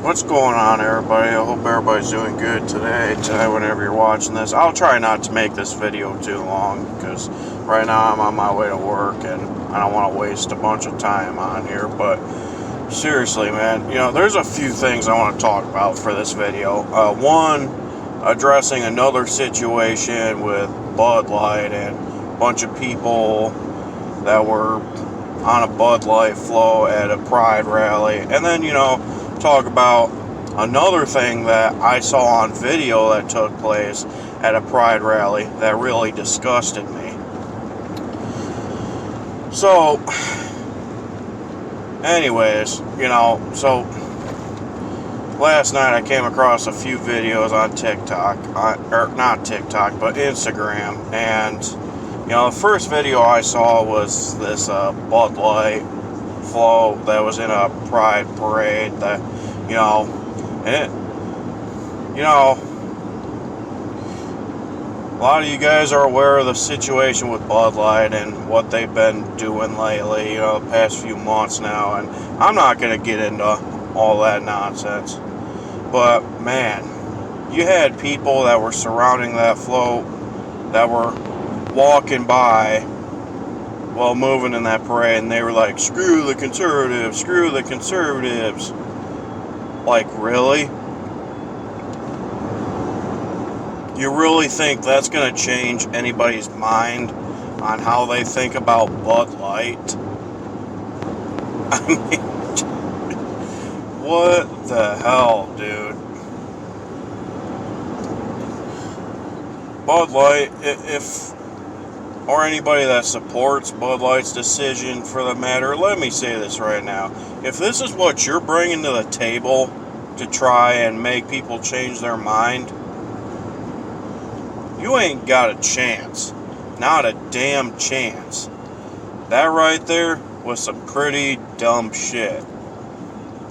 What's going on, everybody? I hope everybody's doing good today, whenever you're watching this. I'll try not to make this video too long, because right now I'm on my way to work, and I don't want to waste a bunch of time on here, but seriously, man, there's a few things I want to talk about for this video. One, addressing another situation with Bud Light and a bunch of people that were on a Bud Light flow at a Pride rally, and then, talk about another thing that I saw on video that took place at a Pride rally that really disgusted me. So, anyways, so last night I came across a few videos on TikTok, or not TikTok, but Instagram, and, the first video I saw was this Bud Light flow that was in a Pride parade that, and a lot of you guys are aware of the situation with Bud Light and what they've been doing lately, the past few months now, and I'm not going to get into all that nonsense, but man, you had people that were surrounding that float that were walking by while moving in that parade, and they were like, screw the conservatives, screw the conservatives. Like, really? You really think that's going to change anybody's mind on how they think about Bud Light? I mean, what the hell, dude? Bud Light, or anybody that supports Bud Light's decision for the matter, let me say this right now. If this is what you're bringing to the table to try and make people change their mind, you ain't got a chance. Not a damn chance. That right there was some pretty dumb shit.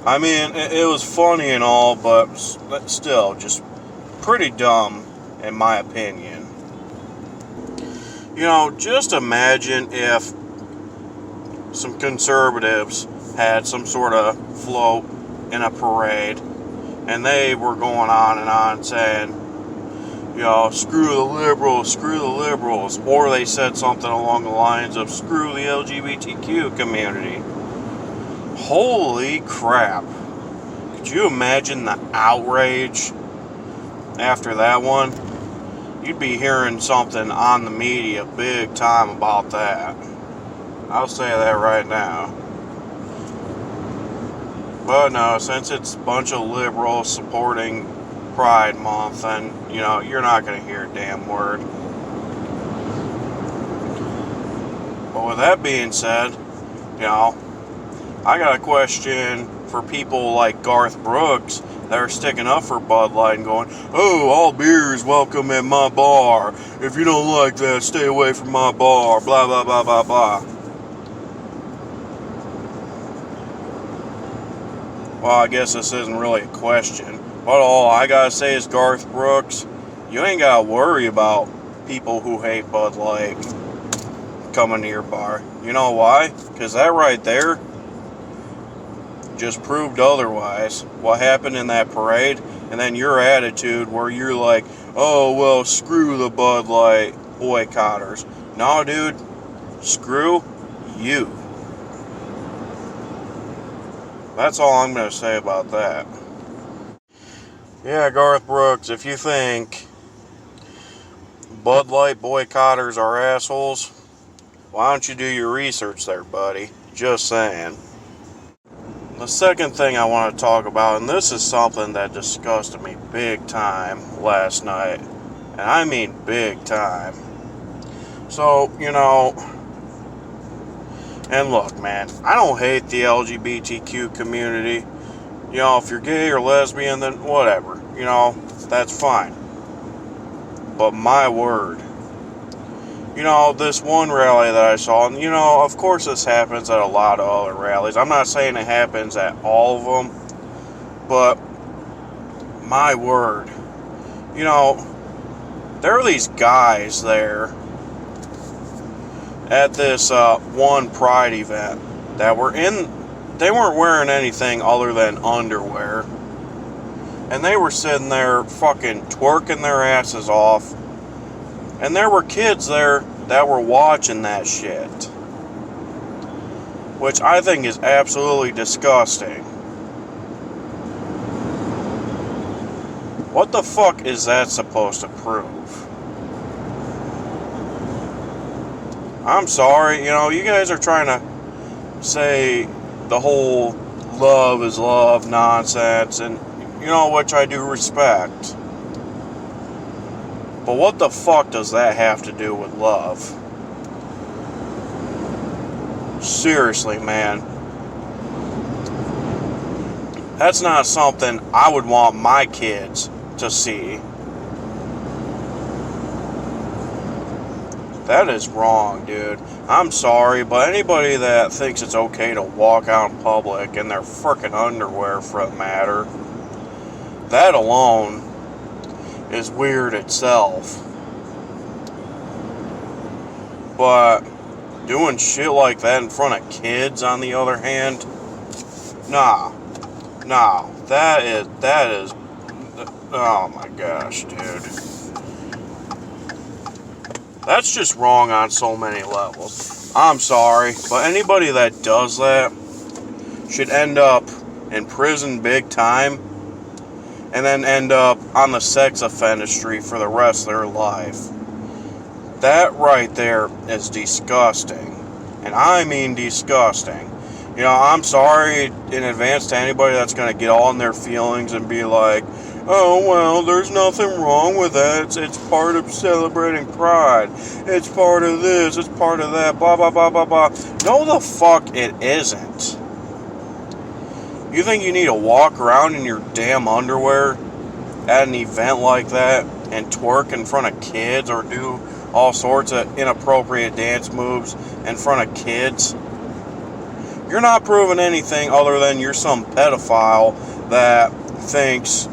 I mean, it was funny and all, but still, just pretty dumb in my opinion. Just imagine if some conservatives had some sort of float in a parade, and they were going on and on saying, screw the liberals, or they said something along the lines of, screw the LGBTQ community. Holy crap. Could you imagine the outrage after that one? You'd be hearing something on the media big time about that. I'll say that right now. But no, since it's a bunch of liberals supporting Pride Month, then, you're not going to hear a damn word. But with that being said, I got a question for people like Garth Brooks that are sticking up for Bud Light and going, oh, all beer is welcome at my bar. If you don't like that, stay away from my bar, blah, blah, blah, blah, blah. Well, I guess this isn't really a question, but all I gotta say is, Garth Brooks, you ain't gotta worry about people who hate Bud Light coming to your bar. You know why? Because that right there just proved otherwise. What happened in that parade, and then your attitude where you're like, oh, well, screw the Bud Light boycotters. No, dude, screw you. That's all I'm going to say about that. Yeah, Garth Brooks, if you think Bud Light boycotters are assholes, why don't you do your research there, buddy? Just saying. The second thing I want to talk about, and this is something that disgusted me big time last night, and I mean big time. So, and look, man, I don't hate the LGBTQ community. If you're gay or lesbian, then whatever, that's fine. But my word, this one rally that I saw, and, of course this happens at a lot of other rallies. I'm not saying it happens at all of them, but my word, there are these guys there at this one Pride event that they weren't wearing anything other than underwear. and they were sitting there fucking twerking their asses off, and there were kids there that were watching that shit, which I think is absolutely disgusting. What the fuck is that supposed to prove? I'm sorry, you guys are trying to say the whole love is love nonsense, and which I do respect. But what the fuck does that have to do with love? Seriously, man. That's not something I would want my kids to see. That is wrong, dude. I'm sorry, but anybody that thinks it's okay to walk out in public in their frickin' underwear, for that matter, that alone is weird itself. But doing shit like that in front of kids, on the other hand, nah, that is, oh my gosh, dude. That's just wrong on so many levels. I'm sorry, but anybody that does that should end up in prison big time, and then end up on the sex offender street for the rest of their life. That right there is disgusting. And I mean disgusting. I'm sorry in advance to anybody that's going to get all in their feelings and be like, oh, well, there's nothing wrong with that. It's part of celebrating pride. It's part of this. It's part of that. Blah, blah, blah, blah, blah. No, the fuck it isn't. You think you need to walk around in your damn underwear at an event like that and twerk in front of kids or do all sorts of inappropriate dance moves in front of kids? You're not proving anything other than you're some pedophile that thinks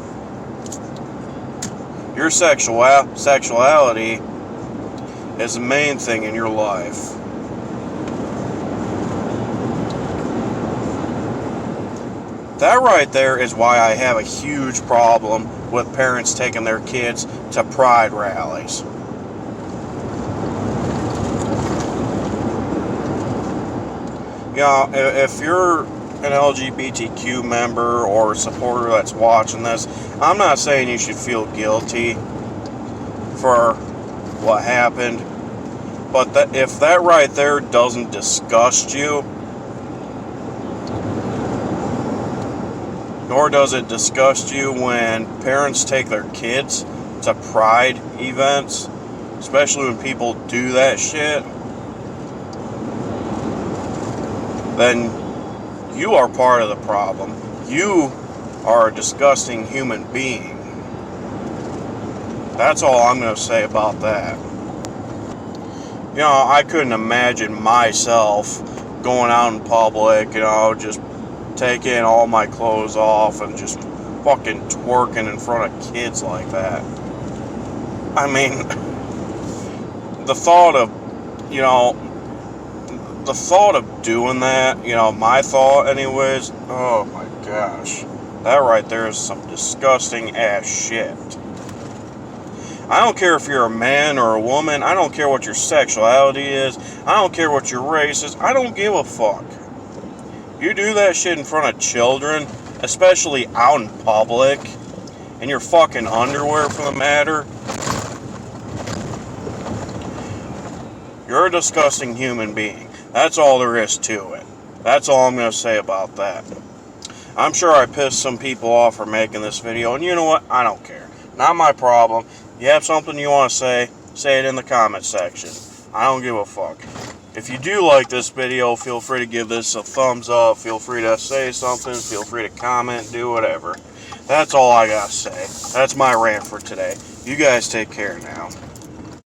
your sexuality is the main thing in your life. That right there is why I have a huge problem with parents taking their kids to pride rallies. If you're an LGBTQ member or supporter that's watching this, I'm not saying you should feel guilty for what happened, but if that right there doesn't disgust you, nor does it disgust you when parents take their kids to pride events, especially when people do that shit, then you are part of the problem. You are a disgusting human being. That's all I'm going to say about that. I couldn't imagine myself going out in public, just taking all my clothes off and just fucking twerking in front of kids like that. I mean, the thought of doing that, my thought anyways, oh my gosh, that right there is some disgusting ass shit. I don't care if you're a man or a woman, I don't care what your sexuality is, I don't care what your race is, I don't give a fuck. You do that shit in front of children, especially out in public, in your fucking underwear for the matter, you're a disgusting human being. That's all there is to it. That's all I'm going to say about that. I'm sure I pissed some people off for making this video, and you know what? I don't care. Not my problem. You have something you want to say it in the comment section. I don't give a fuck. If you do like this video, feel free to give this a thumbs up. Feel free to say something. Feel free to comment. Do whatever. That's all I got to say. That's my rant for today. You guys take care now.